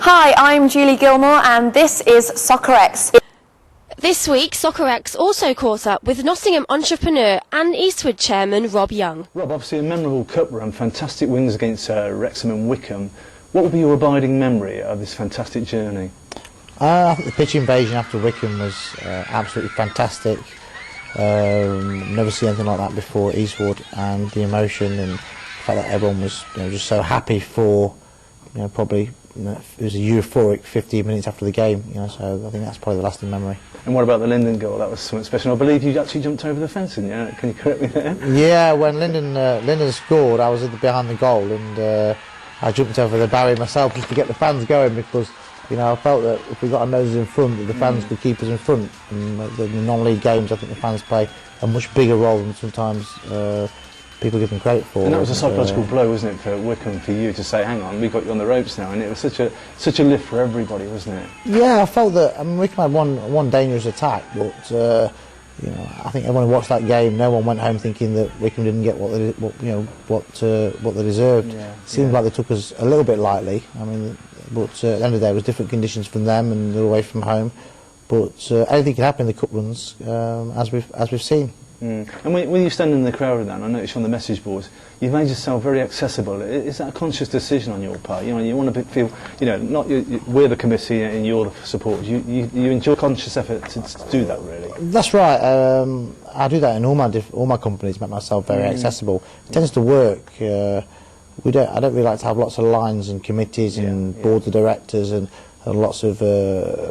Hi, I'm Julie Gilmore and this is Soccer X. This week, Soccer X also caught up with Nottingham entrepreneur and Eastwood chairman Rob Young. Rob, obviously a memorable cup run, fantastic wins against Wrexham and Wycombe. What would be your abiding memory of this fantastic journey? I think the pitch invasion after Wycombe was absolutely fantastic. Never seen anything like that before, Eastwood, and the emotion and the fact that everyone was just so happy for, probably, it was a euphoric 15 minutes after the game, so I think that's probably the lasting memory. And what about the Linden goal? That was something special. I believe you actually jumped over the fence, didn't you? Can you correct me there? Yeah, when Linden scored, I was behind the goal and I jumped over the barrier myself just to get the fans going because, I felt that if we got our noses in front, that the fans could keep us in front. And the non-league games, I think the fans play a much bigger role than sometimes people give them credit for. And that was a psychological blow, wasn't it, for Wycombe, for you to say, hang on, we've got you on the ropes now, and it was such a lift for everybody, wasn't it? Yeah, I felt that. I mean, Wycombe had one dangerous attack, but I think everyone who watched that game, no one went home thinking that Wycombe didn't get what they deserved. Yeah, it seemed like they took us a little bit lightly. I mean, but at the end of the day, it was different conditions from them, and they're away from home. But anything can happen in the cup runs, as we've seen. And when you stand in the crowd with that, and I noticed on the message boards, you've made yourself very accessible. Is that a conscious decision on your part? You want to feel, not we're the committee and you're the supporters. You enjoy conscious effort to do that, really. That's right. I do that in all my companies. Make myself very accessible. It tends to work. I don't really like to have lots of lines and committees and boards of directors and lots of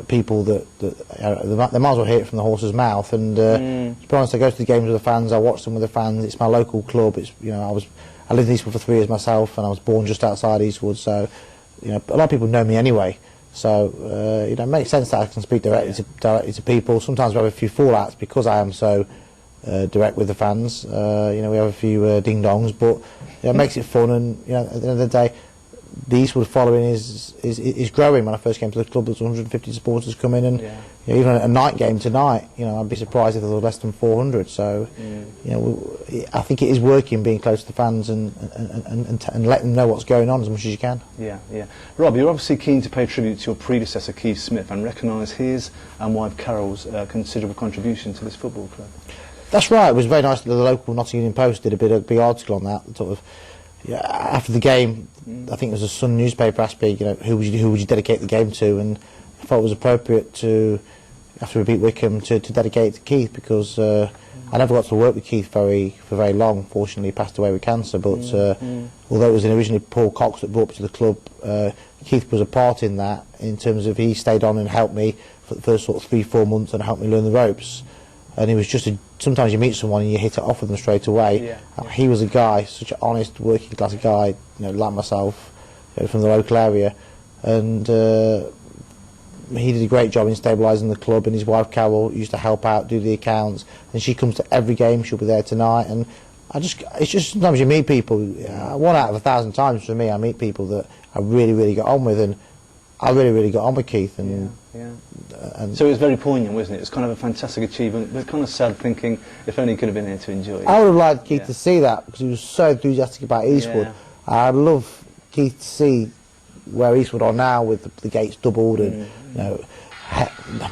people that they might as well hear it from the horse's mouth. And to be honest, I go to the games with the fans. I watch them with the fans. It's my local club. It's I lived in Eastwood for 3 years myself, and I was born just outside Eastwood. So a lot of people know me anyway. So it makes sense that I can speak directly to people. Sometimes we have a few fallouts because I am so direct with the fans. We have a few ding dongs, but it makes it fun. And at the end of the day, the Eastwood following is growing. When I first came to the club, there was 150 supporters coming, and even a night game tonight, I'd be surprised if there was less than 400. So, I think it is working, being close to the fans and let them know what's going on as much as you can. Yeah. Rob, you're obviously keen to pay tribute to your predecessor Keith Smith and recognise his and wife Carol's considerable contribution to this football club. That's right. It was very nice that the local Nottingham Post did a big article on that, sort of. Yeah, after the game, I think it was the Sun newspaper asked me, who would you dedicate the game to, and I thought it was appropriate to, after we beat Wycombe, to dedicate it to Keith because I never got to work with Keith for very long. Fortunately, he passed away with cancer. But although it was originally Paul Cox that brought me to the club, Keith was a part in that in terms of he stayed on and helped me for the first sort of 3-4 months and helped me learn the ropes. And he was just sometimes you meet someone and you hit it off with them straight away. He was a guy, such an honest, working class guy, like myself, from the local area, and he did a great job in stabilising the club. And his wife Carol used to help out, do the accounts, and she comes to every game. She'll be there tonight, and it's just sometimes you meet people. 1 out of 1,000 times for me, I meet people that I really got on with, and I really got on with Keith. And so it was very poignant, wasn't it? It's kind of a fantastic achievement, but kind of sad thinking if only he could have been here to enjoy it. I would have liked Keith to see that because he was so enthusiastic about Eastwood. I'd love Keith to see where Eastwood are now with the gates doubled and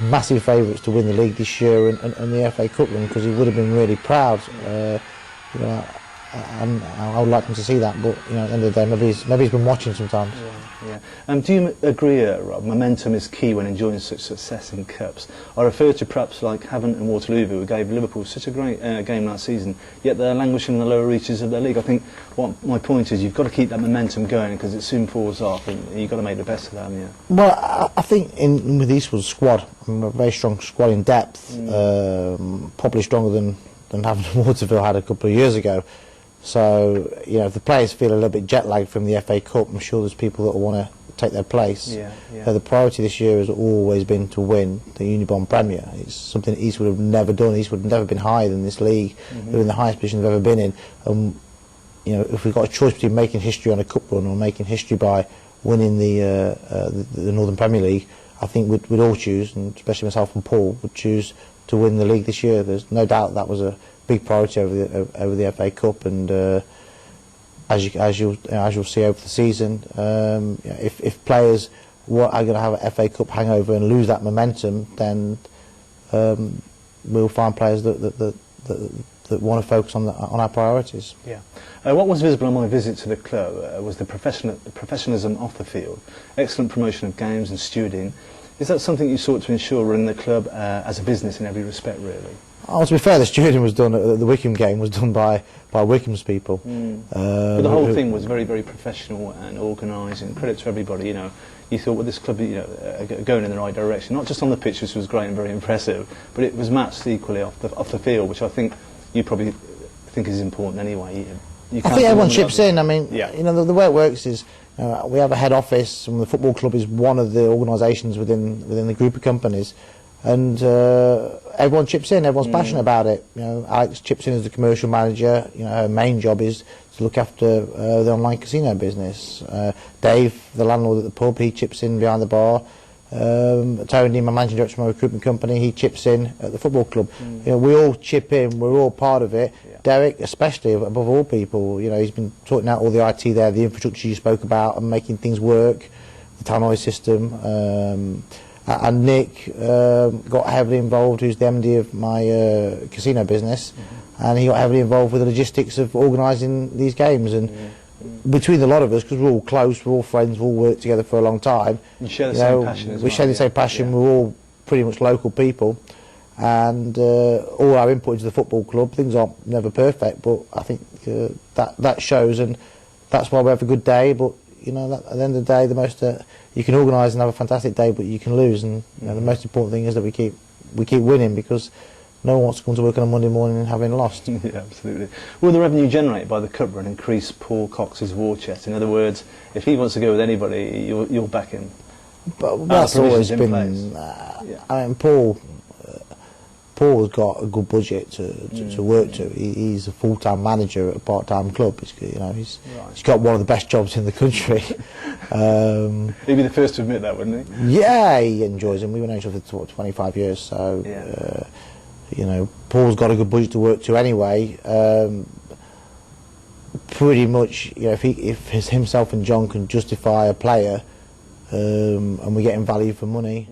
massive favourites to win the league this year and the FA Cup run, because he would have been really proud. and I would like him to see that. But you know, at the end of the day, maybe he's been watching sometimes. Yeah. Do you agree, Rob, momentum is key when enjoying such success in cups? I refer to perhaps like Havant and Waterloo, who gave Liverpool such a great game last season, yet they're languishing in the lower reaches of their league. I think what my point is, you've got to keep that momentum going because it soon falls off, and you've got to make the best of that. Yeah. Well, I think with Eastwood's squad, I mean, a very strong squad in depth, probably stronger than Havant and Waterville had a couple of years ago. So, you know, if the players feel a little bit jet lagged from the FA Cup, I'm sure there's people that will want to take their place. So the priority this year has always been to win the Unibond Premier. It's something that Eastwood have never done. Eastwood have never been higher than this league. They're in the highest position they've ever been in. You know, if we've got a choice between making history on a cup run or making history by winning the Northern Premier League, I think we'd all choose, and especially myself and Paul, would choose to win the league this year. There's no doubt that was a big priority over the FA Cup, and as you'll see over the season, if players are going to have an FA Cup hangover and lose that momentum, then we'll find players that want to focus on our priorities. Yeah. What was visible on my visit to the club was the professionalism off the field, excellent promotion of games and stewarding. Is that something you sought to ensure running the club as a business in every respect, really? Oh, to be fair, the stewarding was done at the Wycombe game was done by Wycombe's people. But the whole thing was very, very professional and organised, and credit to everybody. You know, you thought, well, this club, you know, going in the right direction. Not just on the pitch, which was great and very impressive, but it was matched equally off the field, which I think you probably think is important anyway. I think everyone chips in. I mean, you know, the way it works is we have a head office, and the football club is one of the organisations within the group of companies. And everyone chips in. Everyone's passionate about it. You know, Alex chips in as the commercial manager. You know, her main job is to look after the online casino business. Dave, the landlord at the pub, he chips in behind the bar. Tony, my managing director of my recruitment company, he chips in at the football club. You know, we all chip in. We're all part of it. Derek, especially above all people, you know, he's been sorting out all the IT there, the infrastructure you spoke about, and making things work, the tannoy system. And Nick got heavily involved, who's the MD of my casino business, and he got heavily involved with the logistics of organising these games. And between a lot of us, because we're all close, we're all friends, we've all worked together for a long time. You share the same passion as well. We share the same passion, we're all pretty much local people, and all our input into the football club, things aren't never perfect, but I think that shows, and that's why we have a good day. But you know, at the end of the day, the most you can organise and have a fantastic day, but you can lose, and you know, the most important thing is that we keep winning, because no one wants to come to work on a Monday morning having lost. Yeah, absolutely. Will the revenue generated by the cup run increase Paul Cox's war chest? In other words, if he wants to go with anybody, you'll back him. But that's always been. I mean, Paul's got a good budget to work to. He's a full-time manager at a part-time club. He's got one of the best jobs in the country. He'd be the first to admit that, wouldn't he? Yeah, he enjoys him. We've known each other for 25 years, so Paul's got a good budget to work to anyway. Pretty much, if himself and John can justify a player, and we're getting value for money.